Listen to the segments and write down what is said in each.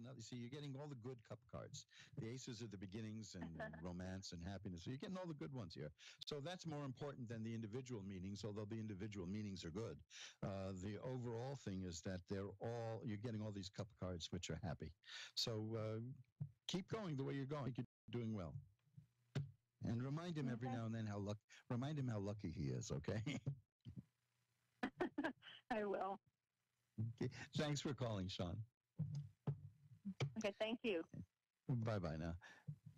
another. See, you're getting all the good cup cards. The aces are the beginnings and romance and happiness. So you're getting all the good ones here. So that's more important than the individual meanings, although the individual meanings are good. The overall thing is that you're getting all these cup cards which are happy. So keep going the way you're going. You're doing well. And remind him every now and then remind him how lucky he is, okay? I will. Okay. Thanks for calling, Sean. Okay, thank you. Bye-bye now.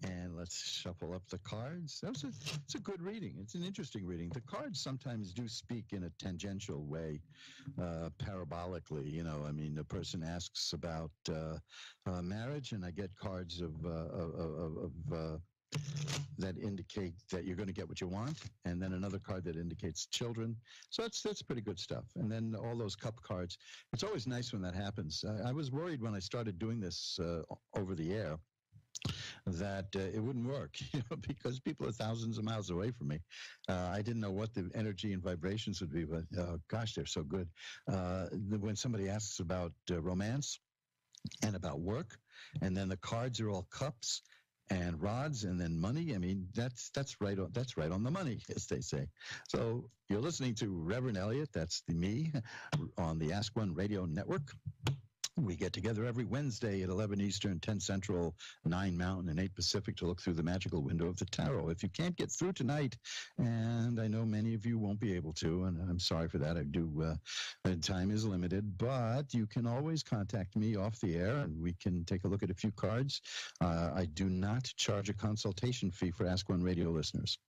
And let's shuffle up the cards. It's a good reading. It's an interesting reading. The cards sometimes do speak in a tangential way, parabolically. You know, I mean, the person asks about marriage, and I get cards of that indicate that you're going to get what you want, and then another card that indicates children. So that's pretty good stuff. And then all those cup cards. It's always nice when that happens. I was worried when I started doing this over the air that it wouldn't work, because people are thousands of miles away from me. I didn't know what the energy and vibrations would be, but gosh, they're so good. When somebody asks about romance and about work, and then the cards are all cups and rods and then money. I mean, that's right on the money, as they say. So you're listening to Reverend Elliot, that's me, on the Ask One Radio Network. We get together every Wednesday at 11 Eastern, 10 Central, 9 Mountain, and 8 Pacific to look through the magical window of the tarot. If you can't get through tonight, and I know many of you won't be able to, and I'm sorry for that, time is limited, but you can always contact me off the air, and we can take a look at a few cards. I do not charge a consultation fee for Ask One Radio listeners.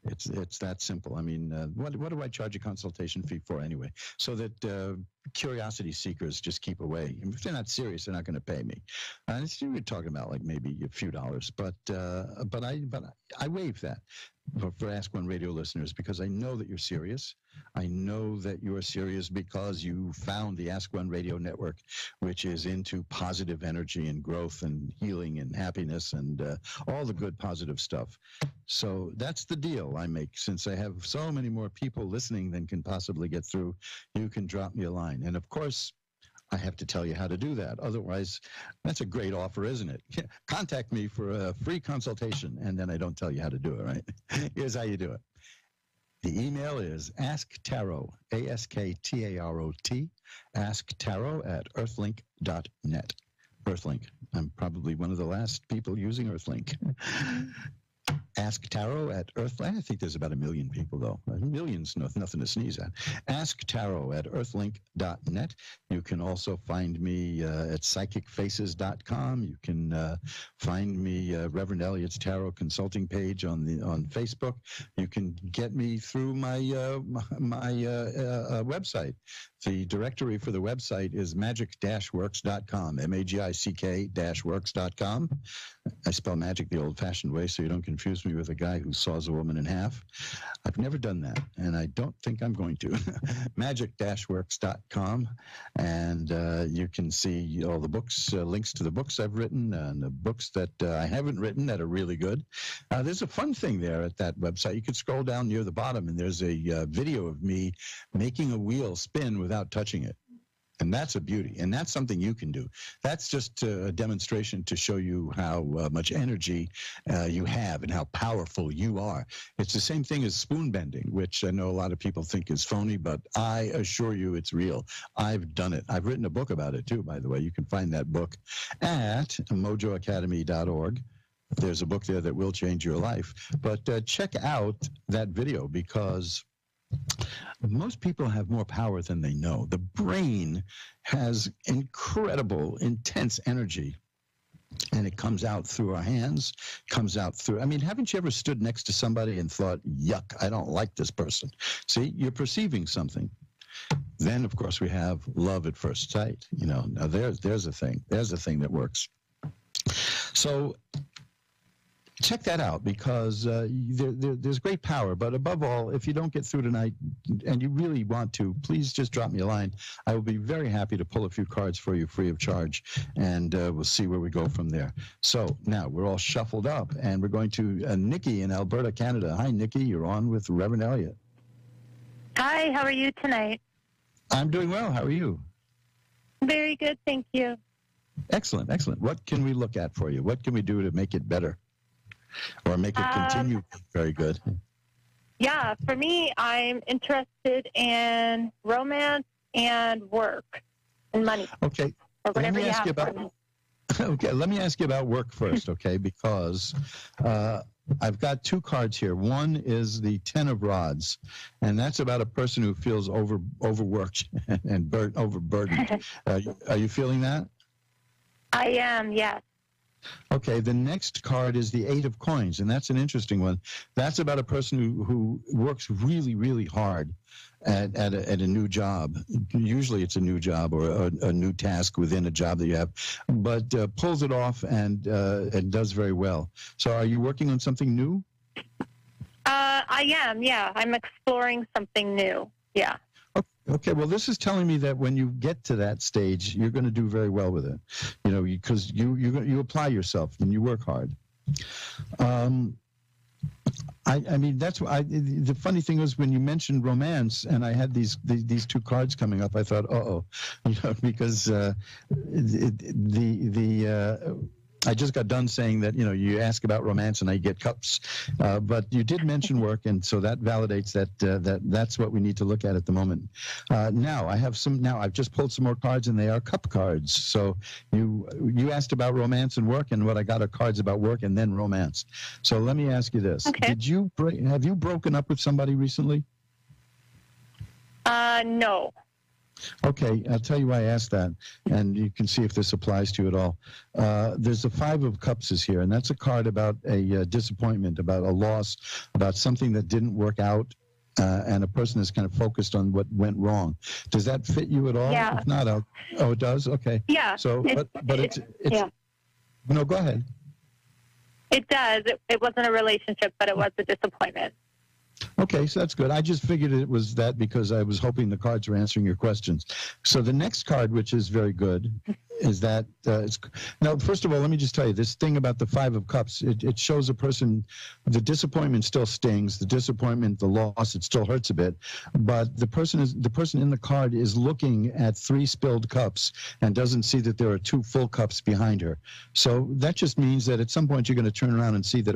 It's that simple. I mean, what do I charge a consultation fee for anyway? So that curiosity seekers just keep away. If they're not serious, they're not going to pay me. And we're talking about like maybe a few dollars, but I waive that for Ask One Radio listeners, because I know that you're serious. I know that you are serious because you found the Ask One Radio Network, which is into positive energy and growth and healing and happiness and all the good positive stuff. So that's the deal I make. Since I have so many more people listening than can possibly get through, you can drop me a line. And of course, I have to tell you how to do that. Otherwise, that's a great offer, isn't it? Contact me for a free consultation, and then I don't tell you how to do it, right? Here's how you do it. The email is asktarot, ASKTAROT, asktarot@earthlink.net. Earthlink. I'm probably one of the last people using Earthlink. Ask Tarot at Earthlink. I think there's about 1 million people, though. Millions, nothing to sneeze at. Ask Tarot at earthlink.net. You can also find me at psychicfaces.com. You can find me Reverend Elliot's Tarot Consulting page on Facebook. You can get me through my website. The directory for the website is magic-works.com, MAGICK-works.com. I spell magic the old-fashioned way, so you don't confuse me with a guy who saws a woman in half. I've never done that, and I don't think I'm going to. Magic-works.com, and you can see all the books, links to the books I've written, and the books that I haven't written that are really good. There's a fun thing there at that website. You can scroll down near the bottom, and there's a video of me making a wheel spin without touching it. And that's a beauty. And that's something you can do. That's just a demonstration to show you how much energy you have and how powerful you are. It's the same thing as spoon bending, which I know a lot of people think is phony, but I assure you it's real. I've done it. I've written a book about it, too, by the way. You can find that book at mojoacademy.org. There's a book there that will change your life. But check out that video, because most people have more power than they know. The brain has incredible, intense energy, and it comes out through our hands, comes out through, I mean, haven't you ever stood next to somebody and thought, yuck, I don't like this person? See, you're perceiving something. Then, of course, we have love at first sight. You know, now there's a thing. There's a thing that works. So check that out, because there's great power. But above all, if you don't get through tonight and you really want to, please just drop me a line. I will be very happy to pull a few cards for you free of charge, and we'll see where we go from there. So now we're all shuffled up, and we're going to Nikki in Alberta, Canada. Hi, Nikki. You're on with Reverend Elliot. Hi, how are you tonight? I'm doing well. How are you? Very good, thank you. Excellent, excellent. What can we look at for you? What can we do to make it better or make it continue very good? Yeah, for me, I'm interested in romance and work and money. Okay. Or whatever you have about, for me. Okay, let me ask you about work first, okay? Because I've got two cards here. One is the Ten of Rods, and that's about a person who feels overworked and overburdened. Are you feeling that? I am, yes. Okay, the next card is the Eight of Coins, and that's an interesting one. That's about a person who works really, really hard at a new job. Usually it's a new job or a new task within a job that you have, but pulls it off and does very well. So are you working on something new? I am, yeah. I'm exploring something new, yeah. Okay, well, this is telling me that when you get to that stage, you're going to do very well with it, because you apply yourself and you work hard. I mean, that's why the funny thing was when you mentioned romance, and I had these two cards coming up. I thought, because I just got done saying that, you ask about romance and I get cups, but you did mention work, and so that validates that's what we need to look at the moment. Now I've just pulled some more cards, and they are cup cards. So you asked about romance and work, and what I got are cards about work and then romance. So let me ask you this. Okay. Have you broken up with somebody recently? No. Okay, I'll tell you why I asked that, and you can see if this applies to you at all. There's the Five of Cups is here, and that's a card about a disappointment, about a loss, about something that didn't work out, and a person is kind of focused on what went wrong. Does that fit you at all? Yeah. If not, it does? Okay. Yeah. So, but it's yeah. No, go ahead. It does. It wasn't a relationship, but it was a disappointment. Okay, so that's good. I just figured it was that because I was hoping the cards were answering your questions. So the next card, which is very good, is that now, first of all, let me just tell you this thing about the Five of Cups. It shows a person, the disappointment still stings, the disappointment, the loss, it still hurts a bit, but the person in the card is looking at 3 spilled cups and doesn't see that there are 2 full cups behind her. So that just means that at some point you're going to turn around and see that it